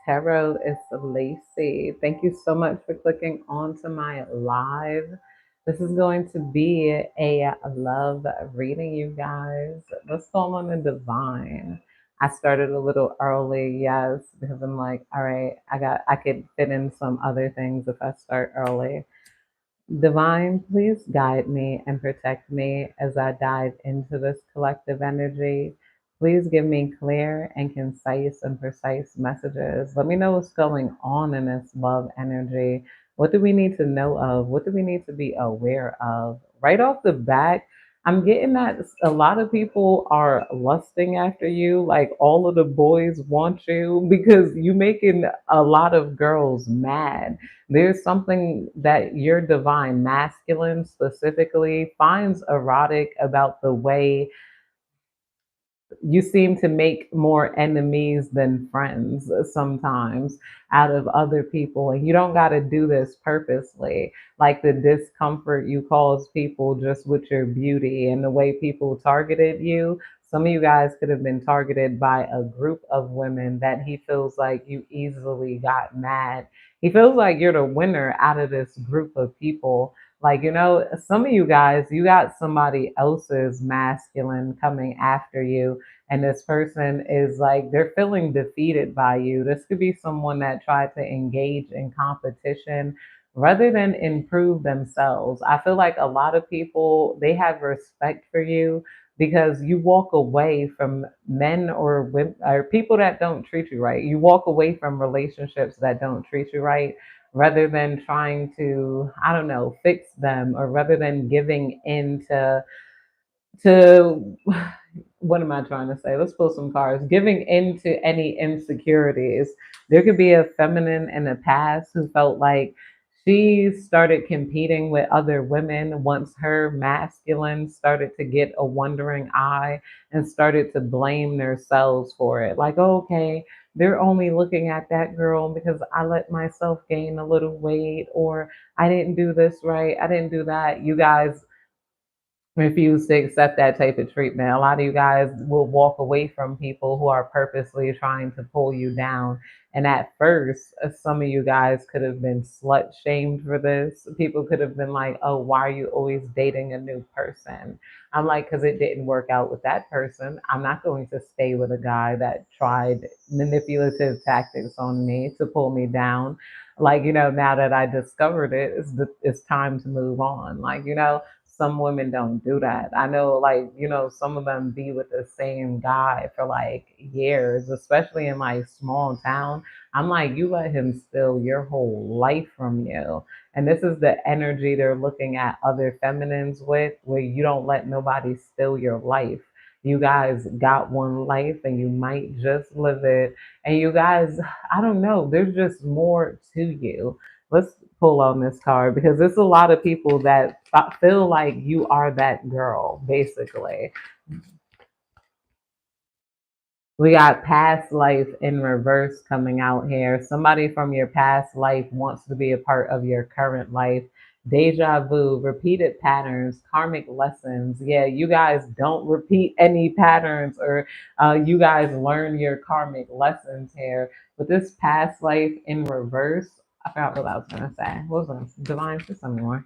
Tarot, it's Lacey. Thank you so much for clicking on to my live. This is going to be a love reading, you guys. Let's call on the divine. I started a little early, yes, because I'm like, all right, I could fit in some other things if I start early. Divine, please guide me and protect me as I dive into this collective energy. Please give me clear and concise and precise messages. Let me know what's going on in this love energy. What do we need to know of? What do we need to be aware of? Right off the bat, I'm getting that a lot of people are lusting after you. Like all of the boys want you because you making a lot of girls mad. There's something that your divine masculine specifically finds erotic about the way you seem to make more enemies than friends sometimes out of other people. And you don't got to do this purposely. Like the discomfort you cause people just with your beauty and the way people targeted you. Some of you guys could have been targeted by a group of women that he feels like you easily got mad. He feels like you're the winner out of this group of people. Like, some of you guys, you got somebody else's masculine coming after you, and this person is like, they're feeling defeated by you. This could be someone that tried to engage in competition rather than improve themselves. I feel like a lot of people, they have respect for you because you walk away from men or women or people that don't treat you right. You walk away from relationships that don't treat you right rather than trying to, I don't know, fix them, or rather than giving in to what am I trying to say? Let's pull some cards. Giving in to any insecurities. There could be a feminine in the past who felt like she started competing with other women once her masculine started to get a wondering eye and started to blame themselves for it. Like, oh, okay, they're only looking at that girl because I let myself gain a little weight, or I didn't do this right, I didn't do that. You guys refuse to accept that type of treatment. A lot of you guys will walk away from people who are purposely trying to pull you down. And at first, some of you guys could have been slut shamed for this. People could have been like, oh, why are you always dating a new person? I'm like, because it didn't work out with that person. I'm not going to stay with a guy that tried manipulative tactics on me to pull me down. Like, now that I discovered it, it's time to move on. Like, some women don't do that. I know, like, some of them be with the same guy for like years, especially in like small town. I'm like, you let him steal your whole life from you. And this is the energy they're looking at other feminines with, where you don't let nobody steal your life. You guys got one life and you might just live it. And you guys, I don't know, there's just more to you. Let's pull on this card because there's a lot of people that feel like you are that girl, basically. We got past life in reverse coming out here. Somebody from your past life wants to be a part of your current life. Deja vu, repeated patterns, karmic lessons. Yeah, you guys don't repeat any patterns, or you guys learn your karmic lessons here. But this past life in reverse, I forgot what I was going to say. What was I going to say? Divine, for some more.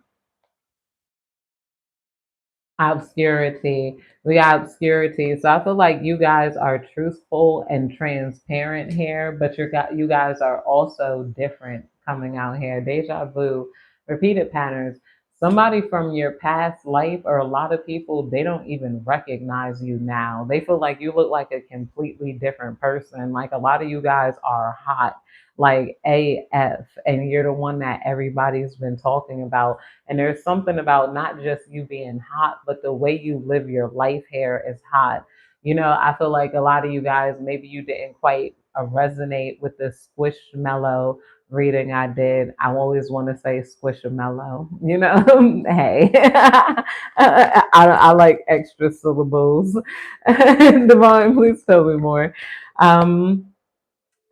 Obscurity. We got obscurity. So I feel like you guys are truthful and transparent here, but you guys are also different coming out here. Deja vu, repeated patterns. Somebody from your past life, or a lot of people, they don't even recognize you now. They feel like you look like a completely different person. Like a lot of you guys are hot, like AF, and you're the one that everybody's been talking about. And there's something about not just you being hot, but the way you live your life here is hot. I feel like a lot of you guys, maybe you didn't quite resonate with the squishmallow reading I did. I always want to say squishamellow, hey, I like extra syllables. Devon, please tell me more. Um,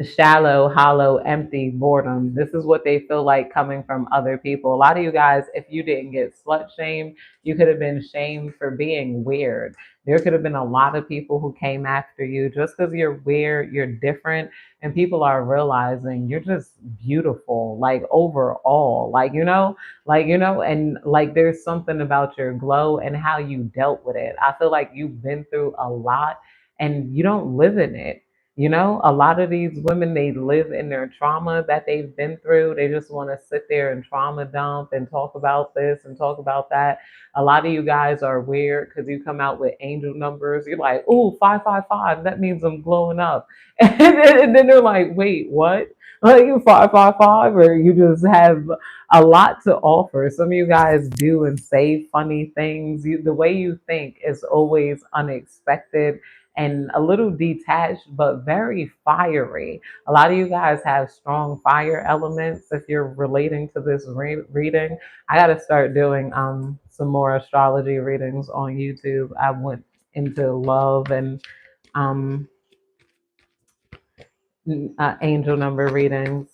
shallow, hollow, empty boredom. This is what they feel like coming from other people. A lot of you guys, if you didn't get slut shamed, you could have been shamed for being weird. There could have been a lot of people who came after you just because you're weird, you're different, and people are realizing you're just beautiful, like overall, and like there's something about your glow and how you dealt with it. I feel like you've been through a lot and you don't live in it. A lot of these women, they live in their trauma that they've been through. They just want to sit there and trauma dump and talk about this and talk about that. A lot of you guys are weird because you come out with angel numbers. You're like, ooh, 555. That means I'm glowing up. And then they're like, wait, what? Like you 555, or you just have a lot to offer. Some of you guys do and say funny things. The way you think is always unexpected and a little detached, but very fiery. A lot of you guys have strong fire elements. If you're relating to this reading, I got to start doing some more astrology readings on YouTube. I went into love and um, angel number readings.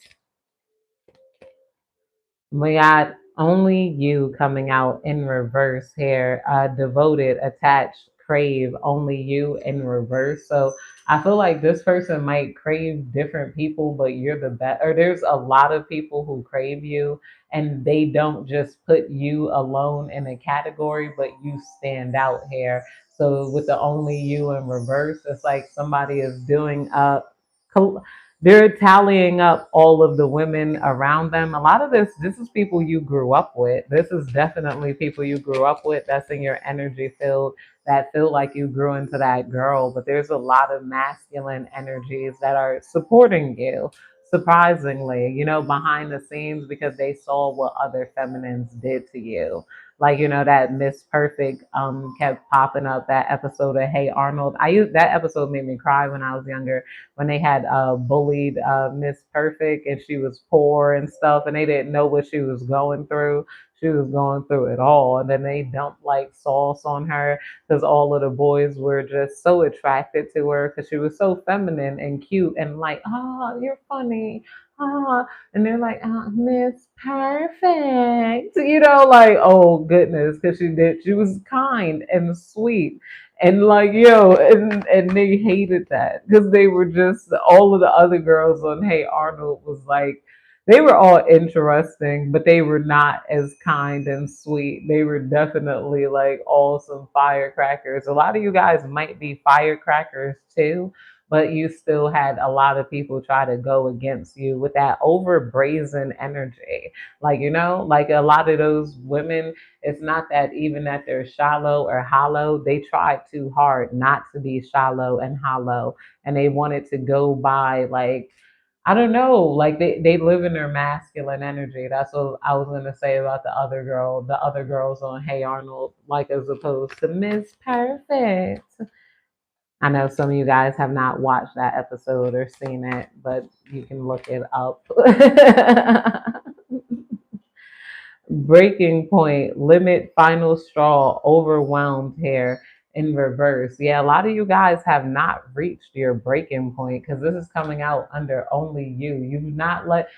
We got only you coming out in reverse here. Devoted, attached, crave, only you in reverse. So I feel like this person might crave different people, but you're the best. Or there's a lot of people who crave you, and they don't just put you alone in a category, but you stand out here. So with the only you in reverse, it's like somebody is doing they're tallying up all of the women around them. A lot of this is people you grew up with. This is definitely people you grew up with that's in your energy field that feel like you grew into that girl. But there's a lot of masculine energies that are supporting you, surprisingly, behind the scenes because they saw what other feminines did to you. Like, that Miss Perfect kept popping up, that episode of Hey Arnold. That episode made me cry when I was younger, when they had bullied Miss Perfect and she was poor and stuff, and they didn't know what she was going through. She was going through it all, and then they dumped like sauce on her because all of the boys were just so attracted to her because she was so feminine and cute and like, you're funny, and they're like, Miss Perfect, like, oh goodness, because she was kind and sweet and like, and they hated that because they were just, all of the other girls on Hey Arnold was like, they were all interesting, but they were not as kind and sweet. They were definitely like all some firecrackers. A lot of you guys might be firecrackers too, but you still had a lot of people try to go against you with that over brazen energy. Like, like a lot of those women, it's not that even that they're shallow or hollow. They tried too hard not to be shallow and hollow. And they wanted to go by like, I don't know, like they live in their masculine energy. That's what I was gonna say about the other girls on Hey Arnold, like as opposed to Miss Perfect. I know some of you guys have not watched that episode or seen it, but you can look it up. Breaking point, limit, final straw, overwhelmed here in reverse. Yeah, a lot of you guys have not reached your breaking point because this is coming out under only you. You've not let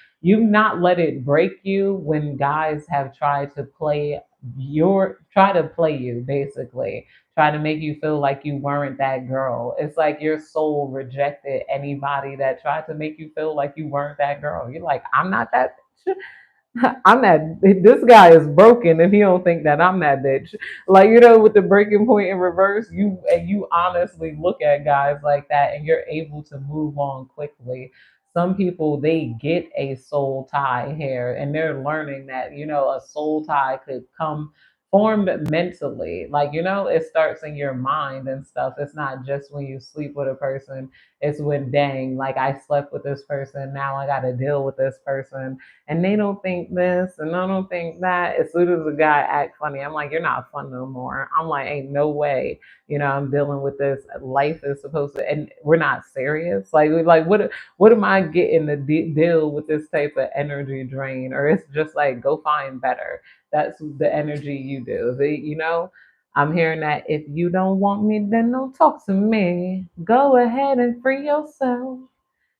it break you when guys have tried to play you basically. Try to make you feel like you weren't that girl. It's like your soul rejected anybody that tried to make you feel like you weren't that girl. You're like, I'm not that. I'm that. This guy is broken if he don't think that I'm that bitch. Like, with the breaking point in reverse, you honestly look at guys like that and you're able to move on quickly. Some people, they get a soul tie here and they're learning that, a soul tie could come formed mentally. Like, it starts in your mind and stuff. It's not just when you sleep with a person. It's when, dang, like I slept with this person, now I got to deal with this person and they don't think this and I don't think that. As soon as a guy act funny, I'm like, you're not fun no more. I'm like, ain't no way. I'm dealing with this. Life is supposed to, and we're not serious. Like what am I getting to deal with this type of energy drain? Or it's just like, go find better. That's the energy you do. I'm hearing that if you don't want me, then don't talk to me. Go ahead and free yourself.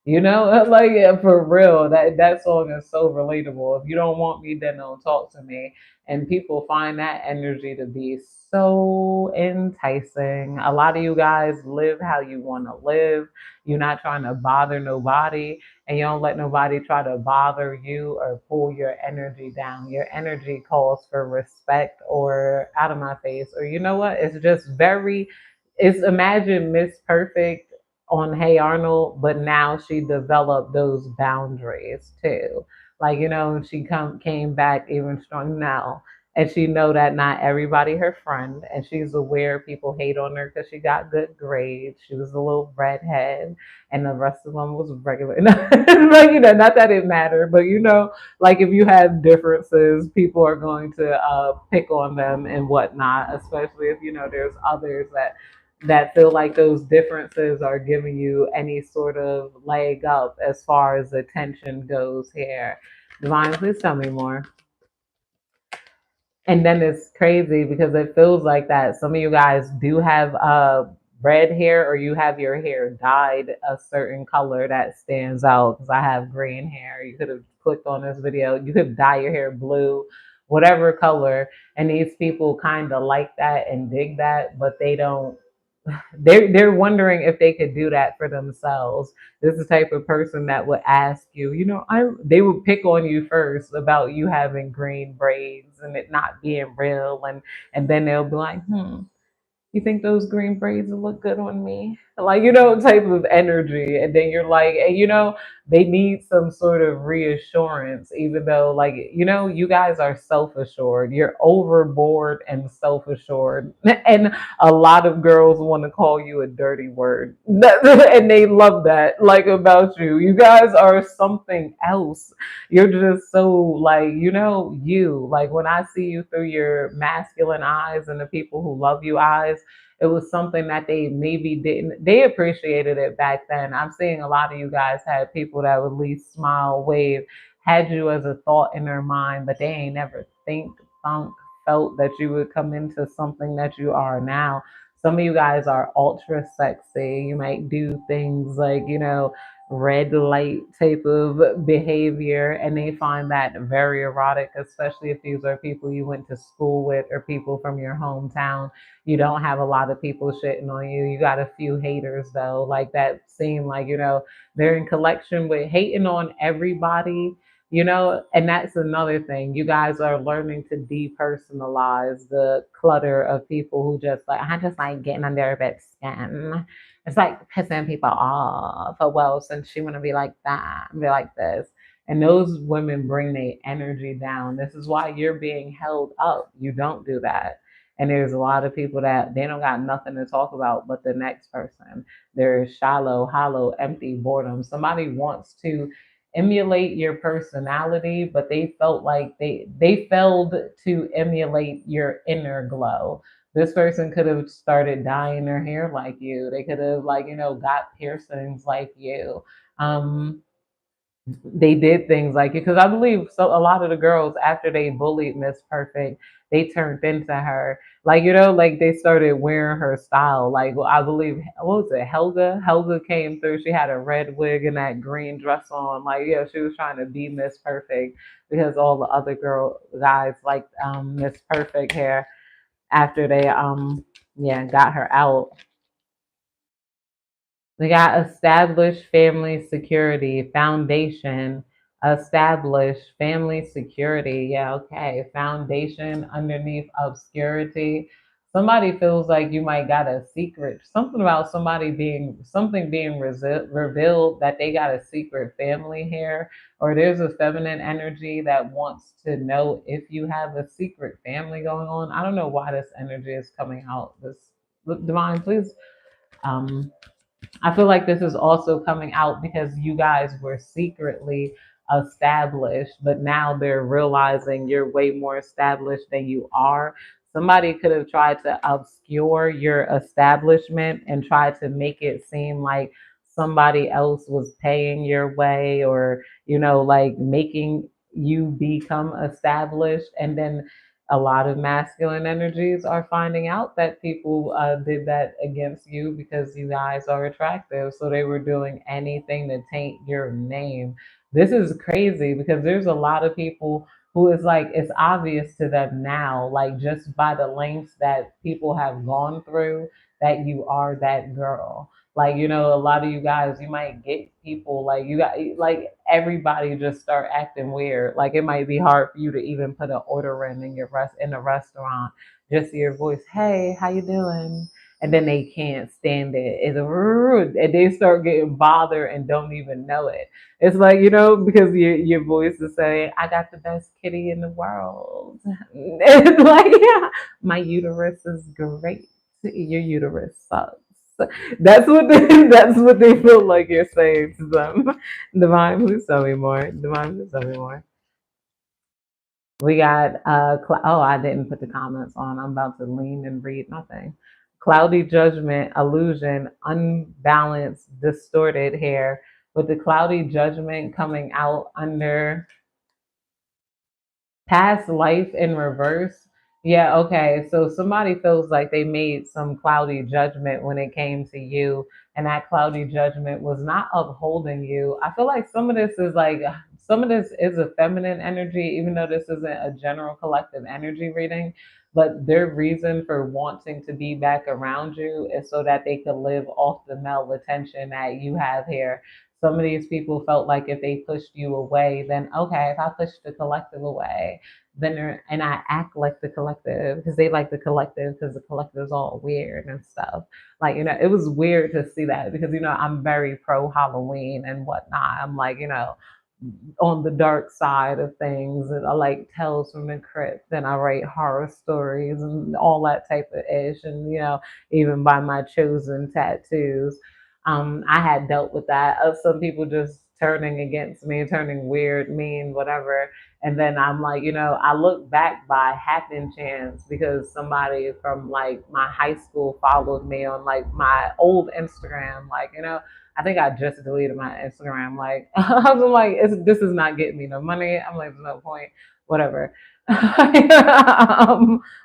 You know, like yeah, for real, that song is so relatable. If you don't want me, then don't talk to me. And people find that energy to be so enticing. A lot of you guys live how you want to live. You're not trying to bother nobody, and you don't let nobody try to bother you or pull your energy down. Your energy calls for respect or out of my face, or you know what? It's just very, it's imagine Miss Perfect on Hey Arnold, but now she developed those boundaries too. Like, you know, she came back even strong now. And she know that not everybody her friend, and she's aware people hate on her because she got good grades. She was a little redhead, and the rest of them was regular. Like, you know, not that it mattered, but you know, like if you have differences, people are going to pick on them and whatnot. Especially if you know there's others that feel like those differences are giving you any sort of leg up as far as attention goes here. Divine, please tell me more. And then it's crazy because it feels like that some of you guys do have red hair, or you have your hair dyed a certain color that stands out. Because I have green hair. You could have clicked on this video. You could dye your hair blue, whatever color. And these people kind of like that and dig that, but they don't, they're wondering if they could do that for themselves. This is the type of person that would ask you, you know, I they would pick on you first about you having green braids and it not being real, and then they'll be like, you think those green braids will look good on me? Like, you know, type of energy. And then you're like, and you know, they need some sort of reassurance, even though, like, you know, you guys are self assured. You're overboard and self assured. And a lot of girls want to call you a dirty word. And they love that, like, about you. You guys are something else. You're just so, like, you know, you. Like, when I see you through your masculine eyes and the people who love you eyes, it was something that they maybe didn't, they appreciated it back then. I'm seeing a lot of you guys had people that would at least smile, wave, had you as a thought in their mind, but they ain't never thunk, felt that you would come into something that you are now. Some of you guys are ultra sexy. You might do things like, you know, red light type of behavior, and they find that very erotic, especially if these are people you went to school with or people from your hometown. You don't have a lot of people shitting on you. You got a few haters though, like that seem like, you know, they're in collection with hating on everybody, you know. And that's another thing. You guys are learning to depersonalize the clutter of people who just like, I just like getting under a bit skin. It's like pissing people off. Oh well, since she wanna be like that, be like this. And those women bring their energy down. This is why you're being held up. You don't do that. And there's a lot of people that they don't got nothing to talk about but the next person. They're shallow, hollow, empty boredom. Somebody wants to emulate your personality, but they felt like they failed to emulate your inner glow. This person could have started dyeing their hair like you. They could have, like, you know, got piercings like you. Um, they did things like it because I believe so. A lot of the girls after they bullied Miss Perfect, they turned into her. Like, you know, like they started wearing her style. Like, well, I believe, what was it, Helga? Helga came through. She had a red wig and that green dress on. Like, yeah, she was trying to be Miss Perfect because all the other guys liked Miss Perfect hair after they yeah, got her out. We got established family security, foundation, established family security. Yeah, okay. Foundation underneath obscurity. Somebody feels like you might got a secret, something about something being revealed that they got a secret family here, or there's a feminine energy that wants to know if you have a secret family going on. I don't know why this energy is coming out. This divine, please um I feel like this is also coming out because you guys were secretly established, but now they're realizing you're way more established than you are. Somebody could have tried to obscure your establishment and tried to make it seem like somebody else was paying your way, or, you know, like making you become established. And then A lot of masculine energies are finding out that people did that against you because you guys are attractive. So they were doing anything to taint your name. This is crazy because there's a lot of people who is like, it's obvious to them now, like just by the lengths that people have gone through, that you are that girl. Like, a lot of you guys, you might get people like you got like everybody just start acting weird. Like it might be hard for you to even put an order in your in a restaurant. Just your voice, hey, how you doing? And then they can't stand it. It's rude, and they start getting bothered and don't even know it. It's like, because your voice is saying, I got the best kitty in the world. It's like, yeah, my uterus is great. Your uterus sucks. That's what they feel like you're saying to them. Divine, please tell me more. Divine, please tell me more. We got oh, I didn't put the comments on. I'm about to lean and read nothing. Cloudy judgment, illusion, unbalanced, distorted hair, with the cloudy judgment coming out under past life in reverse. Yeah, okay. So somebody feels like they made some cloudy judgment when it came to you, and that cloudy judgment was not upholding you. I feel like some of this is a feminine energy, even though this isn't a general collective energy reading. But their reason for wanting to be back around you is so that they could live off the male attention that you have here. Some of these people felt like if they pushed you away, then okay, if I push the collective away, and I act like the collective because they like the collective because the collective is all weird and stuff. Like, it was weird to see that because, I'm very pro Halloween and whatnot. I'm like, on the dark side of things, and I like Tales from the Crypt, and I write horror stories and all that type of ish, and even by my chosen tattoos. I had dealt with that of some people just turning against me, turning weird, mean, whatever. And then I'm like, I look back by happen chance because somebody from like my high school followed me on like my old Instagram, like, I think I just deleted my Instagram. Like, I was like, this is not getting me no money. I'm like, there's no point, whatever. But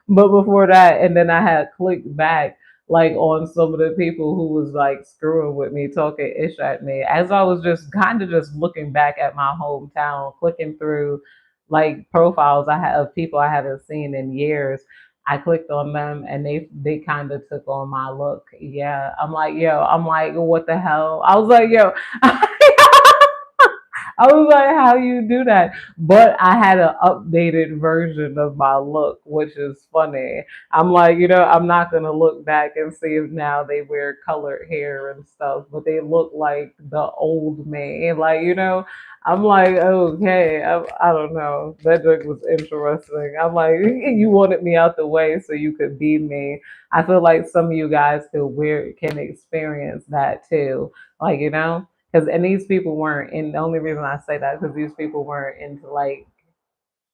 before that, and then I had clicked back like on some of the people who was like screwing with me, talking ish at me, as I was just kind of just looking back at my hometown, clicking through like profiles I have of people I haven't seen in years. I clicked on them and they kind of took on my look. Yeah, I'm like, what the hell? I was like, yo, I was like, how you do that? But I had an updated version of my look, which is funny. I'm like, I'm not gonna look back and see if now they wear colored hair and stuff, but they look like the old me. Like, I'm like, okay, I don't know. That joke was interesting. I'm like, you wanted me out the way so you could be me. I feel like some of you guys can experience that too. Like, because and these people weren't, and the only reason I say that because these people weren't into like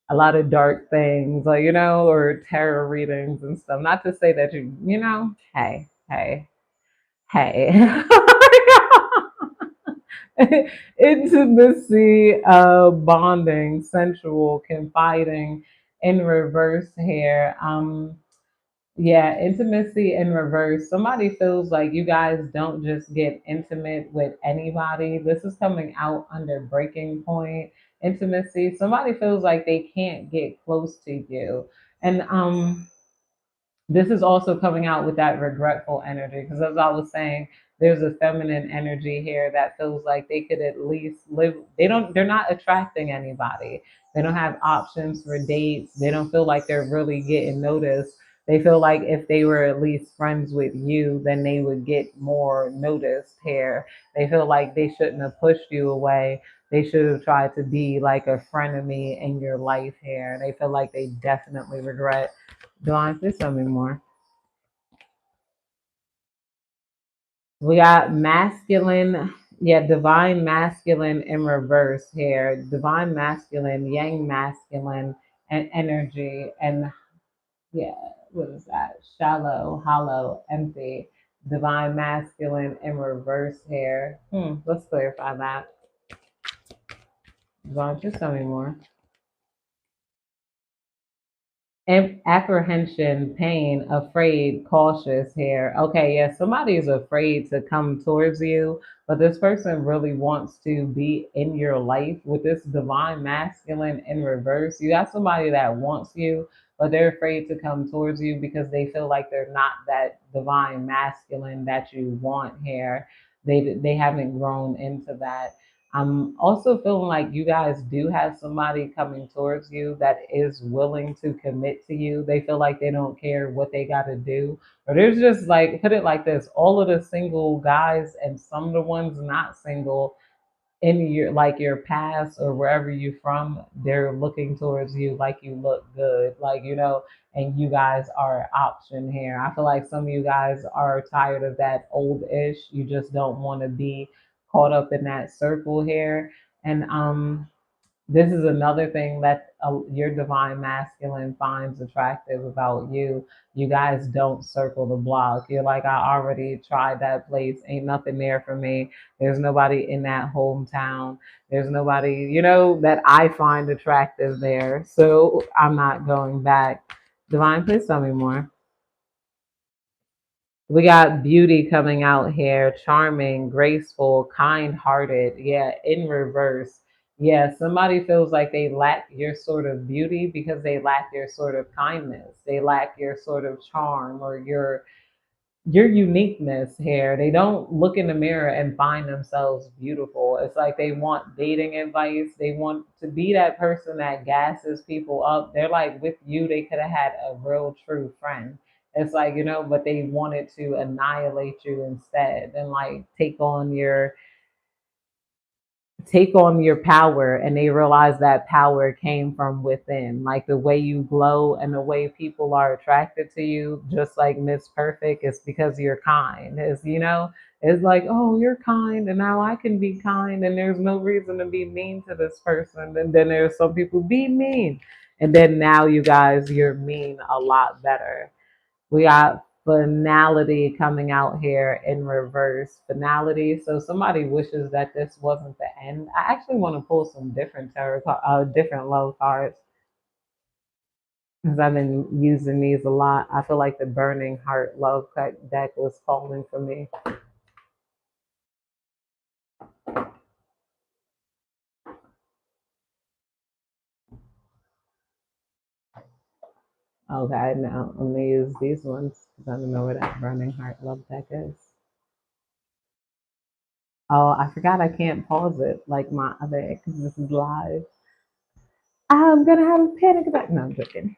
a lot of dark things, like or tarot readings and stuff. Not to say that hey, hey, hey. Intimacy, bonding, sensual, confiding, in reverse here. Yeah, intimacy in reverse. Somebody feels like you guys don't just get intimate with anybody. This is coming out under breaking point intimacy. Somebody feels like they can't get close to you. And this is also coming out with that regretful energy because as I was saying, there's a feminine energy here that feels like they could at least live. They're not attracting anybody. They don't have options for dates. They don't feel like they're really getting noticed. They feel like if they were at least friends with you, then they would get more noticed here. They feel like they shouldn't have pushed you away. They should have tried to be like a frenemy in your life here. They feel like they definitely regret. Dawn, please tell me more. We got masculine, yeah, divine masculine in reverse here. Divine masculine, yang masculine, and energy. And yeah, what is that? Shallow, hollow, empty. Divine masculine in reverse here. Let's clarify that. Dawn, just tell me more. Apprehension, pain, afraid, cautious here. Okay, yeah, somebody is afraid to come towards you, but this person really wants to be in your life with this divine masculine in reverse. You got somebody that wants you, but they're afraid to come towards you because they feel like they're not that divine masculine that you want here. They haven't grown into that. I'm also feeling like you guys do have somebody coming towards you that is willing to commit to you. They feel like they don't care what they got to do. Or there's just like, put it like this, all of the single guys and some of the ones not single in your like your past or wherever you're from, they're looking towards you like you look good, like and you guys are an option here. I feel like some of you guys are tired of that old ish. You just don't want to be caught up in that circle here. And this is another thing that your divine masculine finds attractive about you. You guys don't circle the block. You're like, I already tried that place. Ain't nothing there for me. There's nobody in that hometown. There's nobody, that I find attractive there. So I'm not going back. Divine, please tell me more. We got beauty coming out here, charming, graceful, kind-hearted. Yeah, in reverse. Yeah, somebody feels like they lack your sort of beauty because they lack your sort of kindness. They lack your sort of charm or your uniqueness here. They don't look in the mirror and find themselves beautiful. It's like they want dating advice. They want to be that person that gasses people up. They're like, with you, they could have had a real true friend. It's like, but they wanted to annihilate you instead and like take on your power, and they realize that power came from within, like the way you glow and the way people are attracted to you, just like Miss Perfect. It's because you're kind. It's like, oh, you're kind and now I can be kind and there's no reason to be mean to this person. And then there's some people be mean, and then now you guys, you're mean a lot better. We got finality coming out here in reverse. Finality. So somebody wishes that this wasn't the end. I actually want to pull some different different love cards because I've been using these a lot. I feel like the Burning Heart love deck was calling for me. Okay, now I'm gonna use these ones because I don't know where that Burning Heart love deck is. Oh, I forgot I can't pause it like my other because this is live. I'm gonna have a panic attack. No, I'm joking.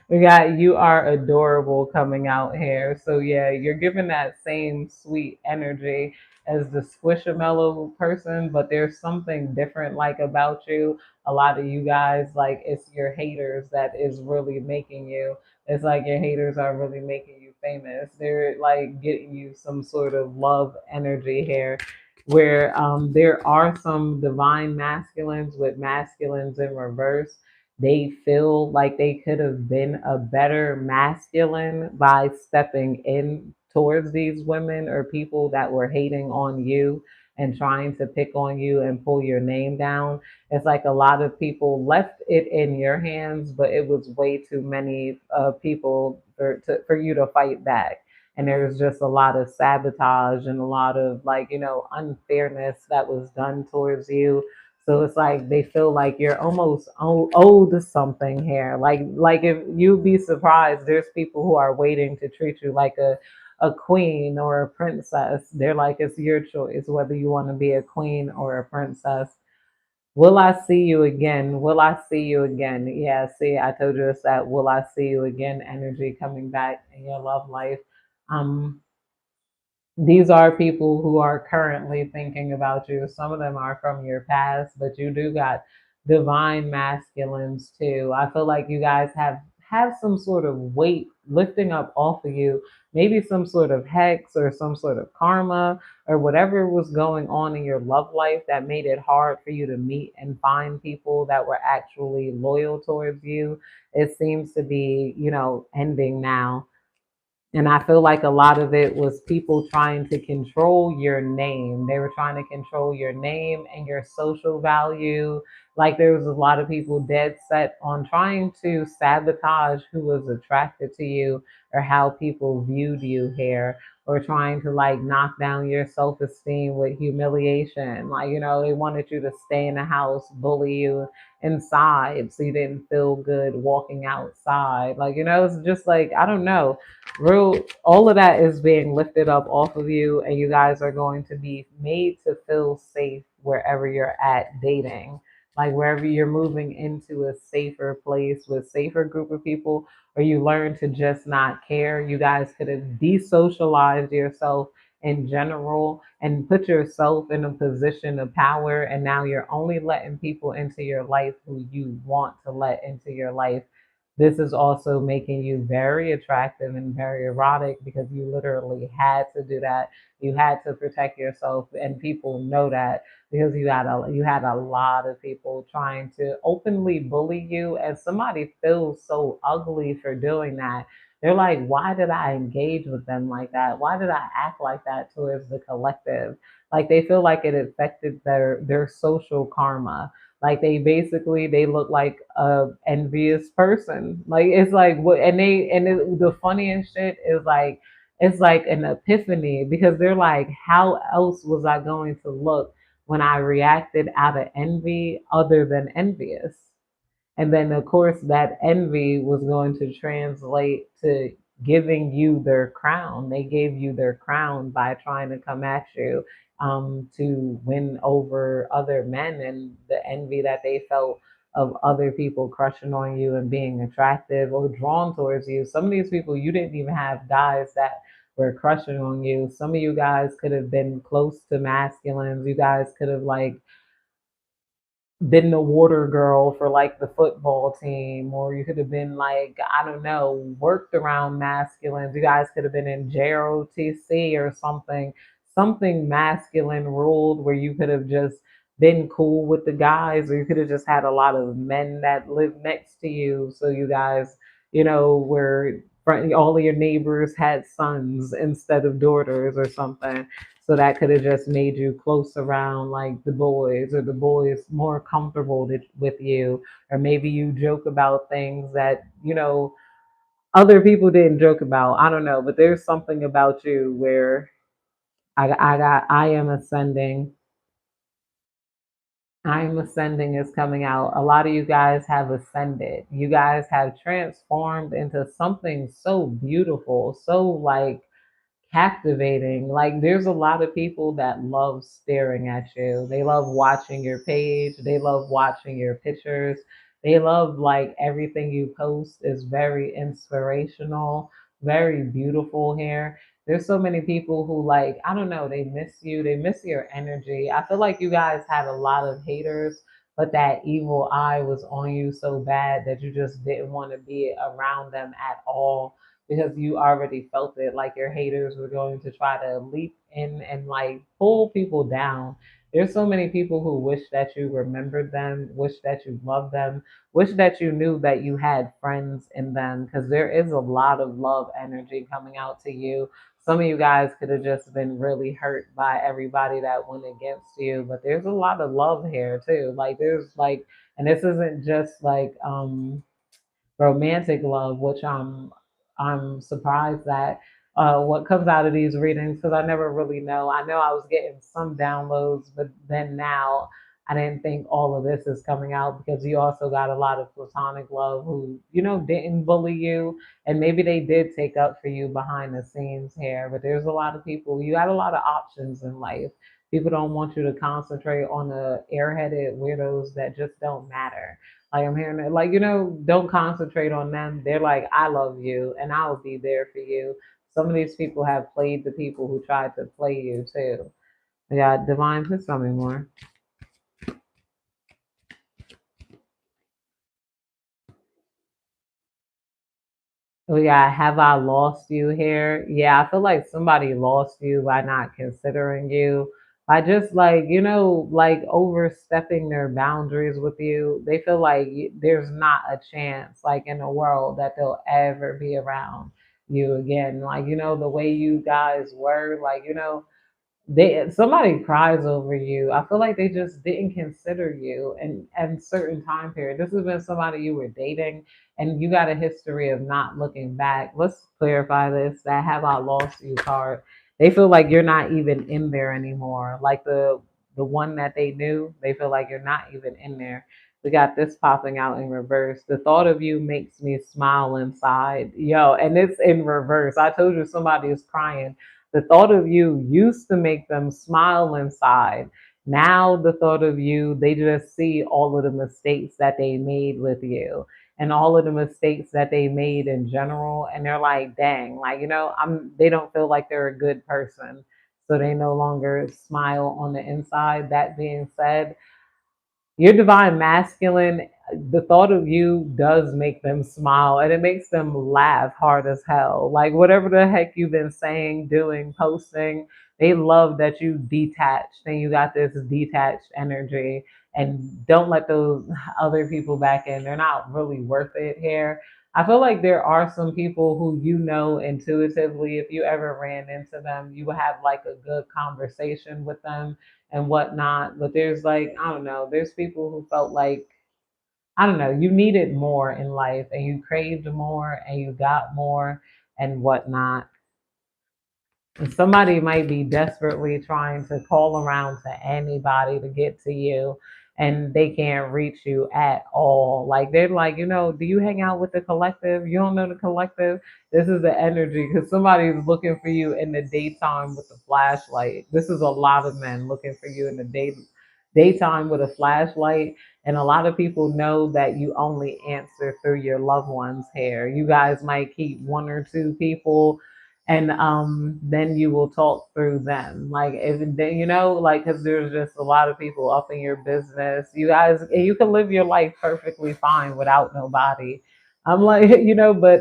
We got You Are Adorable coming out here. So yeah, you're giving that same sweet energy as the squishamellow person, but there's something different like about you. A lot of you guys, like it's your haters that is really making you. It's like your haters are really making you famous. They're like getting you some sort of love energy here. Where there are some divine masculines with masculines in reverse. They feel like they could have been a better masculine by stepping in towards these women or people that were hating on you and trying to pick on you and pull your name down. It's like a lot of people left it in your hands, but it was way too many people for you to fight back. And there was just a lot of sabotage and a lot of like, unfairness that was done towards you. So it's like they feel like you're almost owed something here. Like if you'd be surprised, there's people who are waiting to treat you like a queen or a princess. They're like, it's your choice whether you want to be a queen or a princess. Will I see you again? Will I see you again? Yeah, see, I told you it's that will I see you again energy coming back in your love life. Um, these are people who are currently thinking about you. Some of them are from your past, but you do got divine masculines too. I feel like you guys have some sort of weight lifting up off of you, maybe some sort of hex or some sort of karma or whatever was going on in your love life that made it hard for you to meet and find people that were actually loyal towards you. It seems to be, ending now. And I feel like a lot of it was people trying to control your name. They were trying to control your name and your social value. Like there was a lot of people dead set on trying to sabotage who was attracted to you or how people viewed you here, or trying to like knock down your self esteem with humiliation. Like, they wanted you to stay in the house, bully you inside so you didn't feel good walking outside. Like, it's just like, I don't know, real, all of that is being lifted up off of you, and you guys are going to be made to feel safe wherever you're at dating. Like wherever you're moving into a safer place with safer group of people, or you learn to just not care. You guys could have desocialized yourself in general and put yourself in a position of power, and now you're only letting people into your life who you want to let into your life. This is also making you very attractive and very erotic because you literally had to do that. You had to protect yourself, and people know that because you had a lot of people trying to openly bully you, and somebody feels so ugly for doing that. They're like, why did I engage with them like that? Why did I act like that towards the collective? Like they feel like it affected their social karma. Like they look like a envious person. Like it's like what, the funniest shit is like it's like an epiphany because they're like, how else was I going to look when I reacted out of envy other than envious? And then, of course, that envy was going to translate to giving you their crown. They gave you their crown by trying to come at you, to win over other men, and the envy that they felt of other people crushing on you and being attractive or drawn towards you. Some of these people, you didn't even have guys that were crushing on you. Some of you guys could have been close to masculines. You guys could have like been the water girl for like the football team, or you could have been like, I don't know, worked around masculines. You guys could have been in JROTC or something masculine ruled where you could have just been cool with the guys, or you could have just had a lot of men that lived next to you. So you guys, were all of your neighbors had sons instead of daughters or something. So that could have just made you close around like the boys, or the boys more comfortable with you. Or maybe you joke about things that, other people didn't joke about. I don't know, but there's something about you where I am ascending. I am ascending is coming out. A lot of you guys have ascended. You guys have transformed into something so beautiful, so like captivating. Like there's a lot of people that love staring at you. They love watching your page. They love watching your pictures. They love like everything you post is very inspirational, very beautiful here. There's so many people who like, I don't know, they miss you. They miss your energy. I feel like you guys had a lot of haters, but that evil eye was on you so bad that you just didn't want to be around them at all because you already felt it, like your haters were going to try to leap in and like pull people down. There's so many people who wish that you remembered them, wish that you loved them, wish that you knew that you had friends in them, because there is a lot of love energy coming out to you. Some of you guys could have just been really hurt by everybody that went against you, but there's a lot of love here too. Like there's like, and this isn't just like romantic love, which I'm surprised that what comes out of these readings, because I never really know. I know I was getting some downloads, but then now I didn't think all of this is coming out because you also got a lot of platonic love who didn't bully you, and maybe they did take up for you behind the scenes here. But there's a lot of people. You got a lot of options in life. People don't want you to concentrate on the airheaded weirdos that just don't matter. Like I'm hearing it, like, don't concentrate on them. They're like, I love you and I'll be there for you. Some of these people have played the people who tried to play you too. Yeah, Divine, please tell me more. We got, have I lost you here? Yeah, I feel like somebody lost you by not considering you. By just like, like overstepping their boundaries with you. They feel like there's not a chance, like in the world, that they'll ever be around you again. Like, the way you guys were, like, somebody cries over you. I feel like they just didn't consider you and certain time period. This has been somebody you were dating and you got a history of not looking back. Let's clarify this. That have I lost you card. They feel like you're not even in there anymore. Like the one that they knew, they feel like you're not even in there. We got this popping out in reverse. The thought of you makes me smile inside. Yo, and it's in reverse. I told you somebody is crying. The thought of you used to make them smile inside. Now, the thought of you, they just see all of the mistakes that they made with you and all of the mistakes that they made in general. And they're like, dang, like, they don't feel like they're a good person. So they no longer smile on the inside. That being said, your divine masculine, the thought of you does make them smile and it makes them laugh hard as hell. Like whatever the heck you've been saying, doing, posting, they love that you detached and you got this detached energy. And don't let those other people back in. They're not really worth it here. I feel like there are some people who intuitively, if you ever ran into them, you would have like a good conversation with them and whatnot. But there's like, I don't know, there's people who felt like, I don't know, you needed more in life and you craved more and you got more and whatnot. And somebody might be desperately trying to call around to anybody to get to you and they can't reach you at all. Like they're like, do you hang out with the collective? You don't know the collective? This is the energy because somebody's looking for you in the daytime with the flashlight. This is a lot of men looking for you in the daytime with a flashlight. And a lot of people know that you only answer through your loved ones here. You guys might keep one or two people and then you will talk through them like if then like because there's just a lot of people up in your business, you guys, and you can live your life perfectly fine without nobody. I'm like but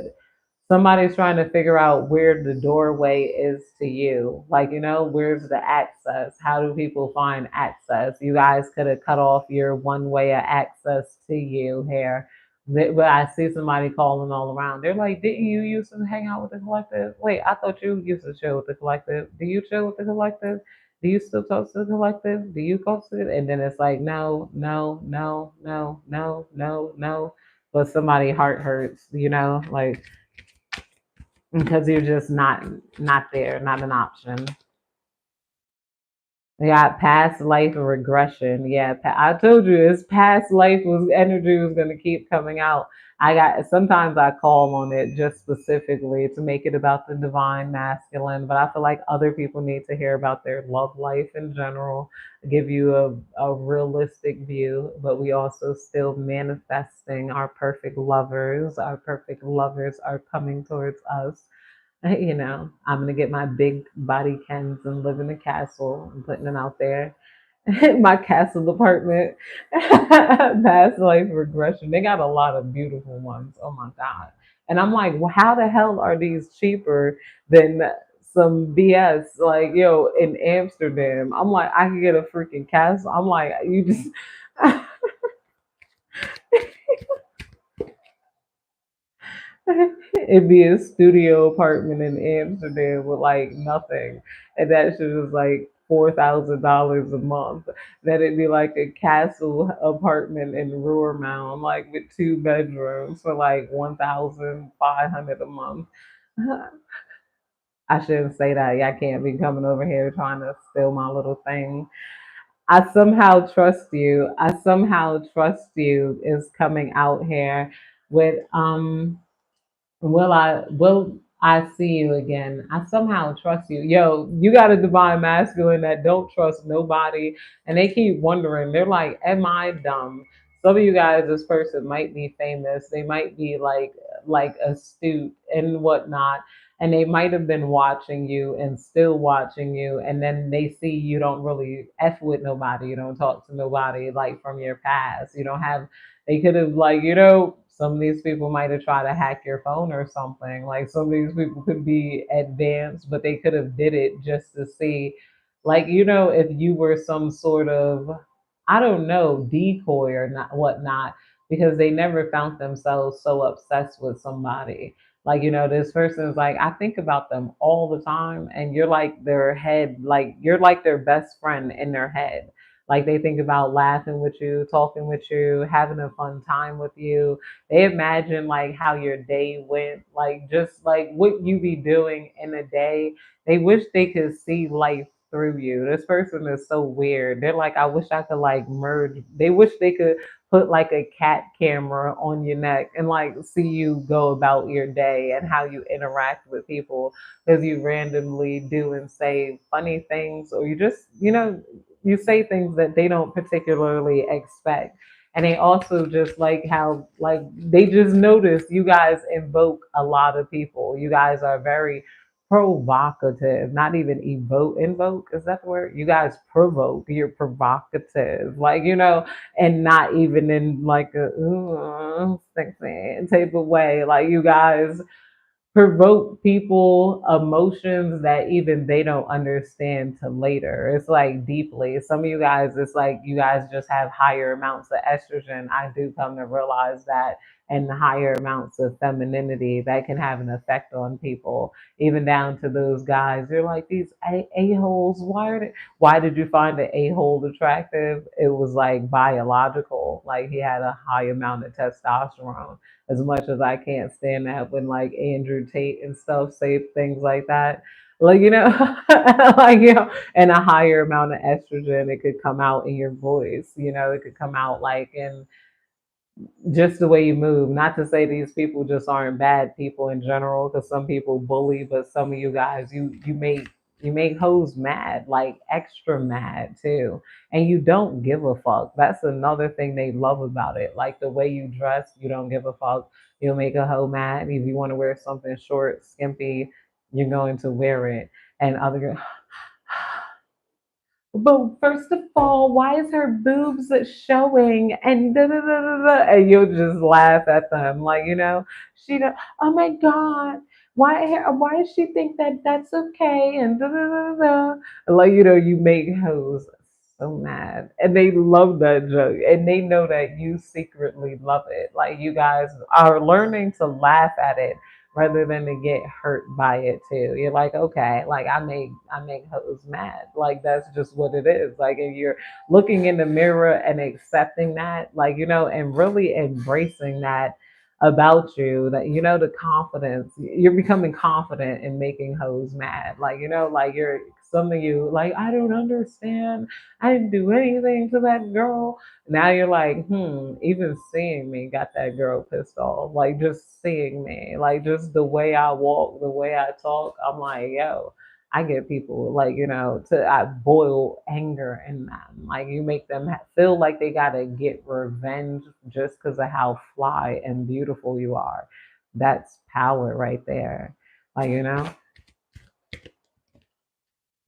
somebody's trying to figure out where the doorway is to you. Like, where's the access? How do people find access? You guys could have cut off your one way of access to you here. But I see somebody calling all around. They're like, didn't you used to hang out with the collective? Wait, I thought you used to chill with the collective. Do you chill with the collective? Do you still talk to the collective? Do you talk to it? And then it's like, no, no, no, no, no, no, no. But somebody heart hurts, like because you're just not there, not an option. We got past life regression. Yeah, I told you it's past life was energy was gonna keep coming out. I got sometimes I call on it just specifically to make it about the divine masculine, but I feel like other people need to hear about their love life in general, give you a realistic view, but we also still manifesting our perfect lovers. Our perfect lovers are coming towards us. I'm gonna get my big body Kens and live in a castle. I'm putting it out there. My castle apartment. Past life regression. They got a lot of beautiful ones. Oh my god. And I'm like, well, how the hell are these cheaper than some BS? Like, in Amsterdam. I'm like, I could get a freaking castle. I'm like, you just it'd be a studio apartment in Amsterdam with like nothing, and that shit was like $4,000 a month. Then it'd be like a castle apartment in Roermount, like with 2 bedrooms for like 1,500 a month. I shouldn't say that. Y'all can't be coming over here trying to steal my little thing. I somehow trust you. I somehow trust you is coming out here with will I see you again? I somehow trust you. Yo, you got a divine masculine that don't trust nobody and they keep wondering. They're like, am I dumb? Some of you guys, this person might be famous. They might be like astute and whatnot. And they might have been watching you and still watching you. And then they see you don't really F with nobody. You don't talk to nobody like from your past. You don't have they could have like, some of these people might have tried to hack your phone or something. Like some of these people could be advanced, but they could have did it just to see, like, if you were some sort of, I don't know, decoy or not whatnot, because they never found themselves so obsessed with somebody. Like, this person's like, I think about them all the time, and you're like their head, like you're like their best friend in their head. Like they think about laughing with you, talking with you, having a fun time with you. They imagine like how your day went, like just like what you be doing in a day. They wish they could see life through you. This person is so weird. They're like, I wish I could like merge. They wish they could put like a cat camera on your neck and like see you go about your day and how you interact with people, because you randomly do and say funny things, or you just, you say things that they don't particularly expect. And they also just like how like they just notice you guys invoke a lot of people. You guys are very provocative, not even invoke, is that the word? You guys provoke, you're provocative, like, and not even in like a sexy type of way. Like you guys provoke people emotions that even they don't understand till later. It's like deeply. Some of you guys, it's like you guys just have higher amounts of estrogen. I do come to realize that, and higher amounts of femininity that can have an effect on people, even down to those guys. You're like these a-holes. Why did you find the a-hole attractive? It was like biological. Like he had a high amount of testosterone, as much as I can't stand that when like Andrew Tate and stuff say things like that. Like, like, and a higher amount of estrogen, it could come out in your voice, it could come out like in just the way you move. Not to say these people just aren't bad people in general, because some people bully, but some of you guys, you make hoes mad, like extra mad too, and you don't give a fuck. That's another thing they love about it. Like the way you dress, you don't give a fuck. You'll make a hoe mad if you want to wear something short, skimpy. You're going to wear it, and other girls. But first of all, why is her boobs showing? And da, da, da, da, da, and you'll just laugh at them, like she. Oh my god, why does she think that that's okay? And da, da, da, da. Like you make hoes so mad, and they love that joke, and they know that you secretly love it. Like you guys are learning to laugh at it rather than to get hurt by it too. You're like, okay, like I make hoes mad. Like that's just what it is. Like if you're looking in the mirror and accepting that, like, and really embracing that about you, that the confidence, you're becoming confident in making hoes mad. Like, like you're some of you like, I don't understand. I didn't do anything to that girl. Now you're like, even seeing me got that girl pissed off. Like just seeing me, like just the way I walk, the way I talk. I'm like, yo, I get people like, I boil anger in them. Like you make them feel like they gotta get revenge just because of how fly and beautiful you are. That's power right there. Like,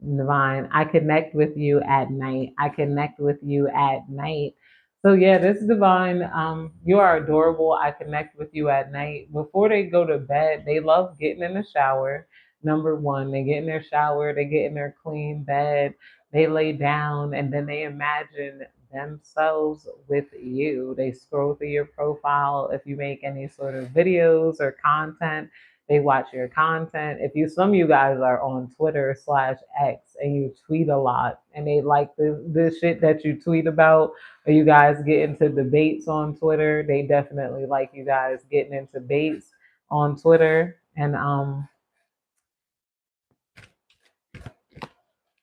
Divine, I connect with you at night. I connect with you at night. So yeah, this Divine, you are adorable. I connect with you at night. Before they go to bed, they love getting in the shower. Number one, they get in their shower, they get in their clean bed, they lay down, and then they imagine themselves with you. They scroll through your profile if you make any sort of videos or content. They watch your content. If you Some of you guys are on Twitter/X and you tweet a lot, and they like the shit that you tweet about, or you guys get into debates on Twitter, they definitely like you guys getting into debates on Twitter.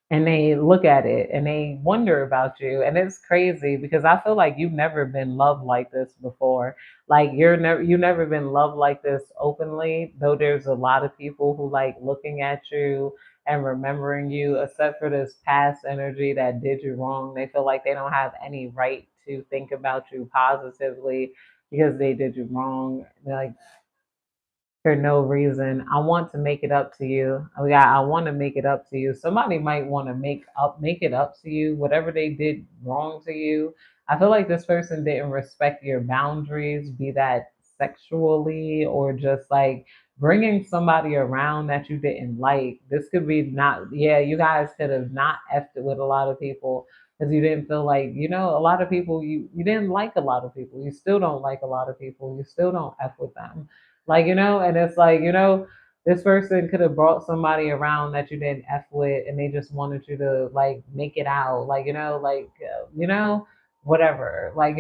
And they look at it and they wonder about you, and it's crazy because I feel like you've never been loved like this before. Like you never been loved like this openly, though there's a lot of people who like looking at you and remembering you, except for this past energy that did you wrong. They feel like they don't have any right to think about you positively because they did you wrong. Like for no reason. I want to make it up to you. Oh yeah, I want to make it up to you. Somebody might want to make it up to you, whatever they did wrong to you. I feel like this person didn't respect your boundaries, be that sexually or just like bringing somebody around that you didn't like. This could be not, yeah, you guys could have not effed it with a lot of people because you didn't feel like, a lot of people, you didn't like a lot of people. You still don't like a lot of people. You still don't F with them. Like, and it's like, this person could have brought somebody around that you didn't F with and they just wanted you to like make it out. Like, whatever. Like,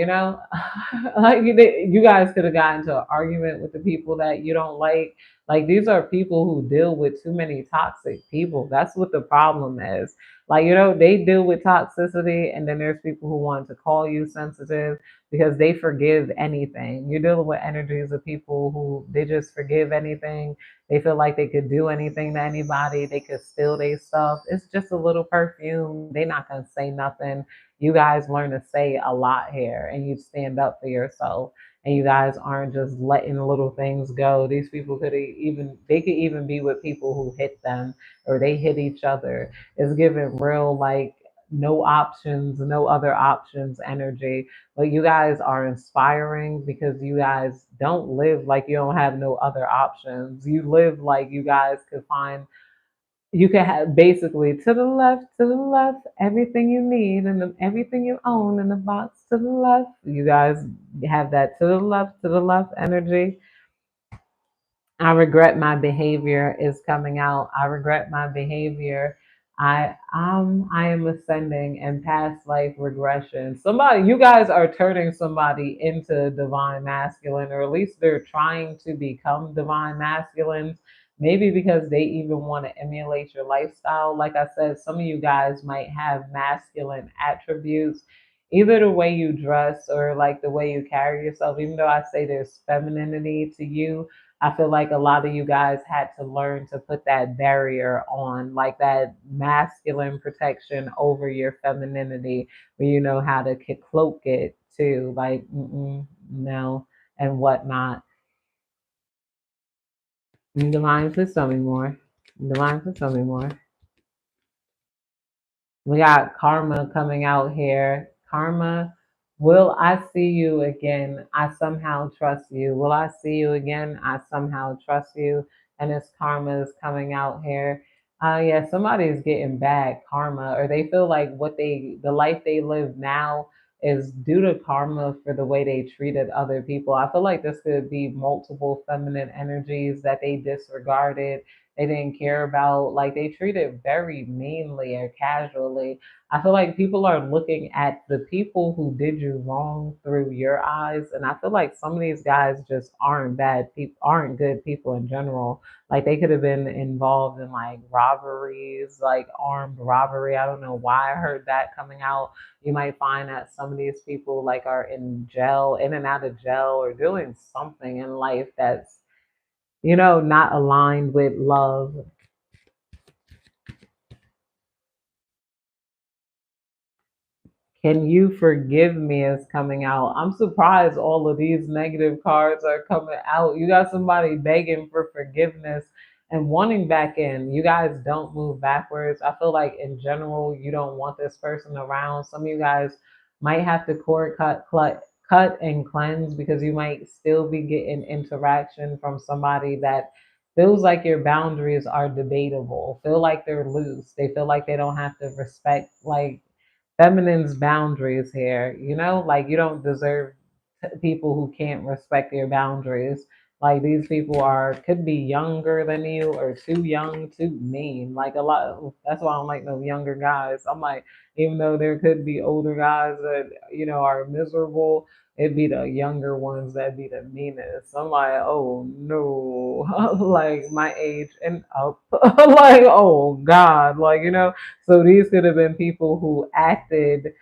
like you guys could have gotten into an argument with the people that you don't like. Like, these are people who deal with too many toxic people. That's what the problem is. Like, they deal with toxicity, and then there's people who want to call you sensitive because they forgive anything. You're dealing with energies of people who they just forgive anything. They feel like they could do anything to anybody. They could steal their stuff. It's just a little perfume. They're not going to say nothing. You guys learn to say a lot here, and you stand up for yourself, and you guys aren't just letting little things go. These people they could even be with people who hit them or they hit each other. It's giving real like no options, no other options energy. But you guys are inspiring because you guys don't live like you don't have no other options. You live like you guys could find, you can have basically to the left, everything you need and everything you own in the box to the left. You guys have that to the left energy. I regret my behavior is coming out. I regret my behavior. I am ascending and past life regression. Somebody, you guys are turning somebody into divine masculine, or at least they're trying to become divine masculines. Maybe because they even want to emulate your lifestyle. Like I said, some of you guys might have masculine attributes, either the way you dress or like the way you carry yourself. Even though I say there's femininity to you, I feel like a lot of you guys had to learn to put that barrier on, like that masculine protection over your femininity, where you know how to cloak it too, like, no, and whatnot. Divine, please tell me more. Divine, please tell me more. We got karma coming out here. Karma, will I see you again? I somehow trust you. Will I see you again? I somehow trust you. And this karma is coming out here. Yeah, somebody's getting bad karma, or they feel like the life they live now is due to karma for the way they treated other people. I feel like this could be multiple feminine energies that they disregarded, they didn't care about, like they treated very meanly or casually. I feel like people are looking at the people who did you wrong through your eyes, and I feel like some of these guys just aren't bad people, aren't good people in general. Like they could have been involved in like robberies, like armed robbery. I don't know why I heard that coming out. You might find that some of these people like are in jail, in and out of jail, or doing something in life that's, not aligned with love. Can you forgive me is coming out. I'm surprised all of these negative cards are coming out. You got somebody begging for forgiveness and wanting back in. You guys don't move backwards. I feel like in general, you don't want this person around. Some of you guys might have to cut and cleanse because you might still be getting interaction from somebody that feels like your boundaries are debatable, feel like they're loose. They feel like they don't have to respect like feminine's boundaries here. Like you don't deserve people who can't respect your boundaries. Like these people are could be younger than you or too young, too mean. Like a lot. That's why I don't like no younger guys. I'm like, even though there could be older guys that are miserable, it'd be the younger ones that be the meanest. I'm like, oh no, like my age and up, like oh God, like so these could have been people who acted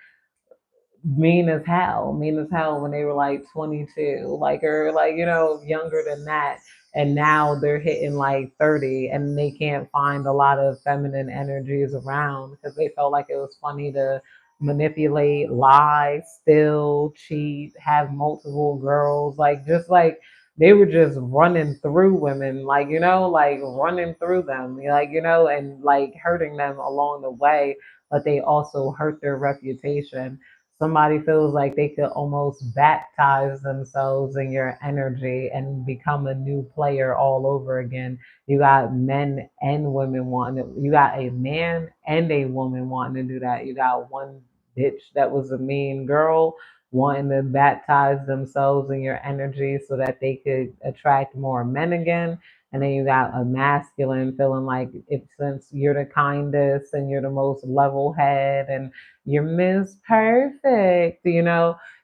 mean as hell when they were like 22, like or like younger than that, and now they're hitting like 30, and they can't find a lot of feminine energies around because they felt like it was funny to manipulate, lie, steal, cheat, have multiple girls, like just like they were just running through women, like like running through them, like and like hurting them along the way, but they also hurt their reputation. Somebody feels like they could almost baptize themselves in your energy and become a new player all over again. You got men and women wanting to, you got a man and a woman wanting to do that. You got one bitch that was a mean girl wanting to baptize themselves in your energy so that they could attract more men again. And then you got a masculine feeling like it, since you're the kindest and you're the most level head and you're Miss Perfect,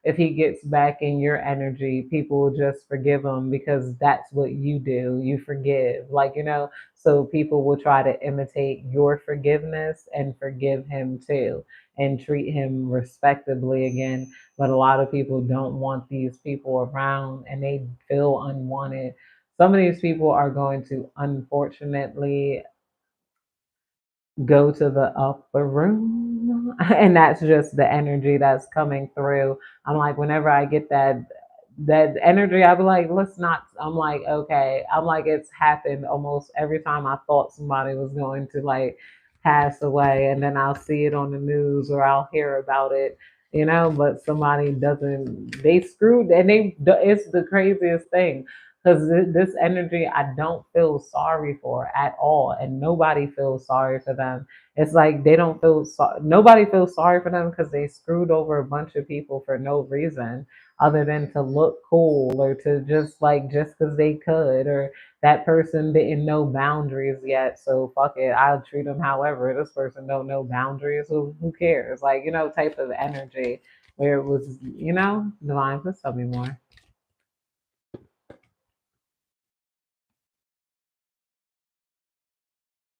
if he gets back in your energy, people will just forgive him because that's what you do. You forgive. So people will try to imitate your forgiveness and forgive him too and treat him respectably again. But a lot of people don't want these people around and they feel unwanted. Some of these people are going to unfortunately go to the upper room. And that's just the energy that's coming through. I'm like, whenever I get that energy, I'll be like, let's not. I'm like, okay. I'm like, it's happened almost every time I thought somebody was going to like pass away, and then I'll see it on the news or I'll hear about it, but somebody doesn't, they screwed, and it's the craziest thing because this energy I don't feel sorry for at all, and nobody feels sorry for them. It's like they don't feel nobody feels sorry for them because they screwed over a bunch of people for no reason other than to look cool or to just because they could, or that person didn't know boundaries yet, so fuck it, I'll treat them however. This person don't know boundaries, so who cares, type of energy where it was, divine, please tell me more.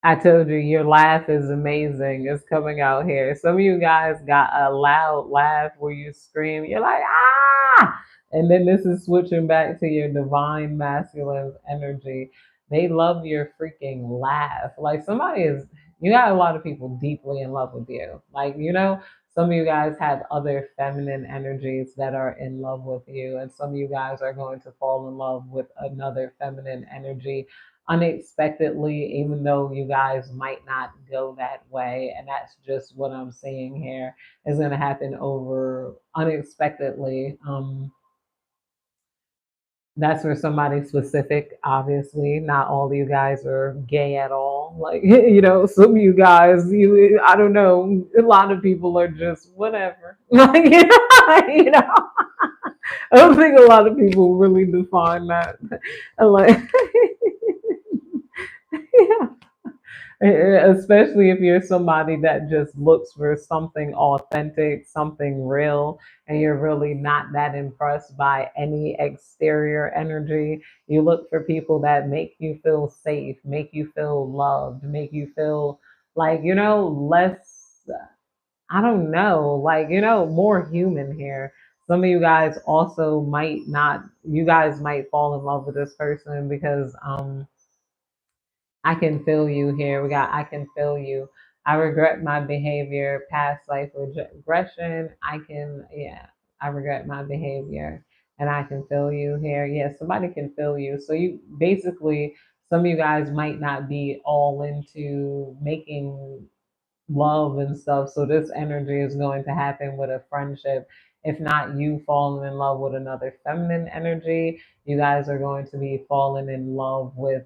I told you your laugh is amazing. It's coming out here. Some of you guys got a loud laugh where you scream. You're like, ah! And then this is switching back to your divine masculine energy. They love your freaking laugh. Like you got a lot of people deeply in love with you. Some of you guys have other feminine energies that are in love with you. And some of you guys are going to fall in love with another feminine energy unexpectedly, even though you guys might not go that way. And that's just what I'm seeing here is going to happen over unexpectedly. That's for somebody specific, obviously. Not all of you guys are gay at all. Some of you guys, I don't know, a lot of people are just whatever. I don't think a lot of people really define that. Like, yeah. Especially if you're somebody that just looks for something authentic, something real, and you're really not that impressed by any exterior energy. You look for people that make you feel safe, make you feel loved, make you feel like, less, I don't know, more human here. Some of you guys also might not, you guys might fall in love with this person because, I can feel you here. We got I can feel you. I regret my behavior, past life regression. Yeah, I regret my behavior and I can feel you here. Yeah, somebody can feel you. So you basically, some of you guys might not be all into making love and stuff. So this energy is going to happen with a friendship. If not you falling in love with another feminine energy, you guys are going to be falling in love with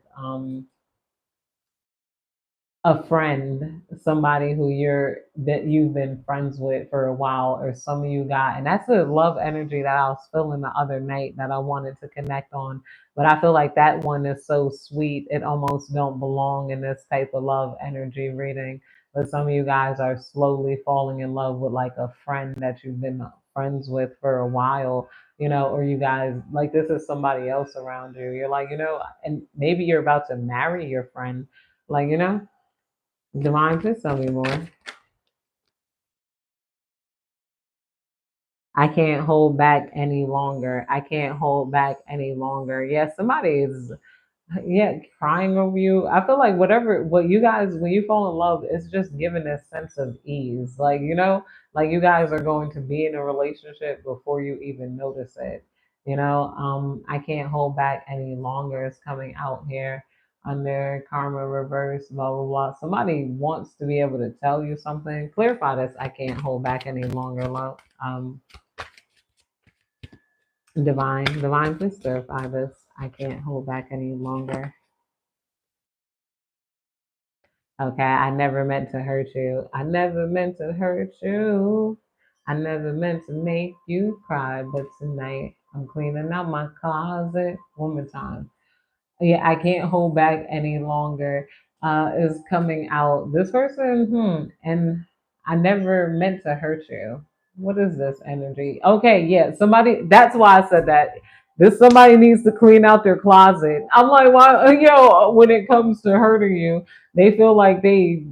a friend, somebody that you've been friends with for a while, or some of you got, and that's the love energy that I was feeling the other night that I wanted to connect on. But I feel like that one is so sweet, it almost don't belong in this type of love energy reading. But some of you guys are slowly falling in love with like a friend that you've been friends with for a while, or you guys like this is somebody else around you. You're like, and maybe you're about to marry your friend, Divine, please tell me more. I can't hold back any longer. I can't hold back any longer. Yes, somebody is, yeah, crying over you. I feel like what you guys, when you fall in love, it's just giving a sense of ease. Like you guys are going to be in a relationship before you even notice it. I can't hold back any longer. It's coming out here under karma reverse, blah, blah, blah. Somebody wants to be able to tell you something. Clarify this. I can't hold back any longer. Divine, please clarify this. I can't hold back any longer. Okay, I never meant to hurt you. I never meant to hurt you. I never meant to make you cry, but tonight I'm cleaning out my closet. One more time. Yeah, I can't hold back any longer. Is coming out. This person, and I never meant to hurt you. What is this energy? Okay, yeah, somebody. That's why I said that. This somebody needs to clean out their closet. I'm like, why? When it comes to hurting you, they feel like they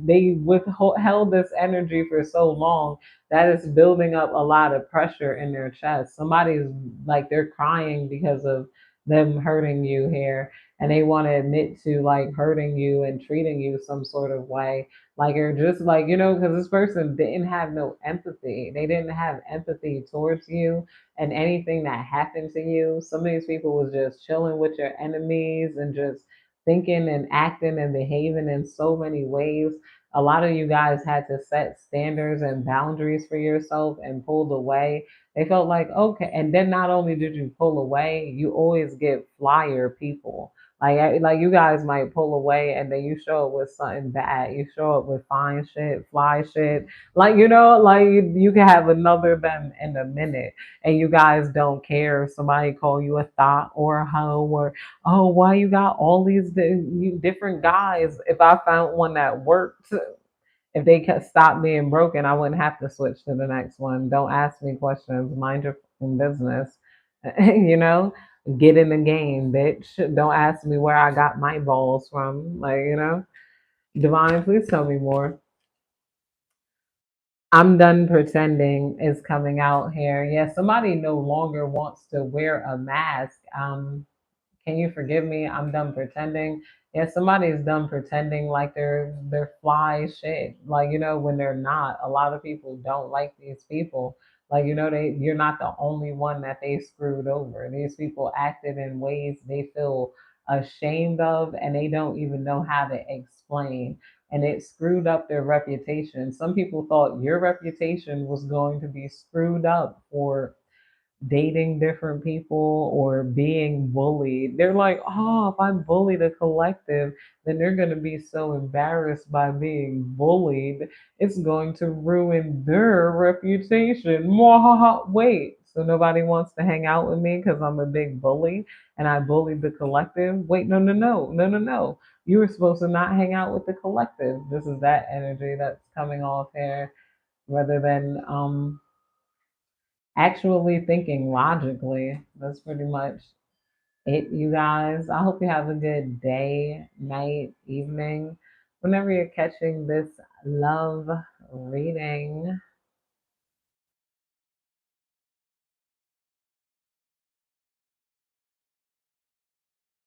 withheld this energy for so long that it's building up a lot of pressure in their chest. Somebody's like they're crying because of them hurting you here, and they want to admit to like hurting you and treating you some sort of way, like you're just like, because this person didn't have no empathy. They didn't have empathy towards you and anything that happened to you. Some of these people was just chilling with your enemies and just thinking and acting and behaving in so many ways. A lot of you guys had to set standards and boundaries for yourself and pulled away. They felt like, okay, and then not only did you pull away, you always get flyer people. Like you guys might pull away and then you show up with something bad. You show up with fine shit, fly shit. Like like you can have another them in a minute, and you guys don't care if somebody call you a thought or a hoe, or oh, why you got all these different guys. If I found one that worked, if they could stop being broken, I wouldn't have to switch to the next one. Don't ask me questions. Mind your fucking business. you know, get in the game, bitch. Don't ask me where I got my balls from. Divine, please tell me more. I'm done pretending is coming out here. Yeah, somebody no longer wants to wear a mask. Can you forgive me? I'm done pretending. Yeah, somebody's done pretending like they're fly shit. Like, when they're not. A lot of people don't like these people. Like, you're not the only one that they screwed over. These people acted in ways they feel ashamed of and they don't even know how to explain. And it screwed up their reputation. Some people thought your reputation was going to be screwed up for dating different people or being bullied. They're like, oh, if I bully the collective, then they're going to be so embarrassed by being bullied. It's going to ruin their reputation. Mwahaha. Wait, so nobody wants to hang out with me because I'm a big bully and I bullied the collective? Wait, no, no, no, no, no, no. You were supposed to not hang out with the collective. This is that energy that's coming off here rather than actually thinking logically. That's pretty much it, you guys. I hope you have a good day, night, evening, whenever you're catching this love reading.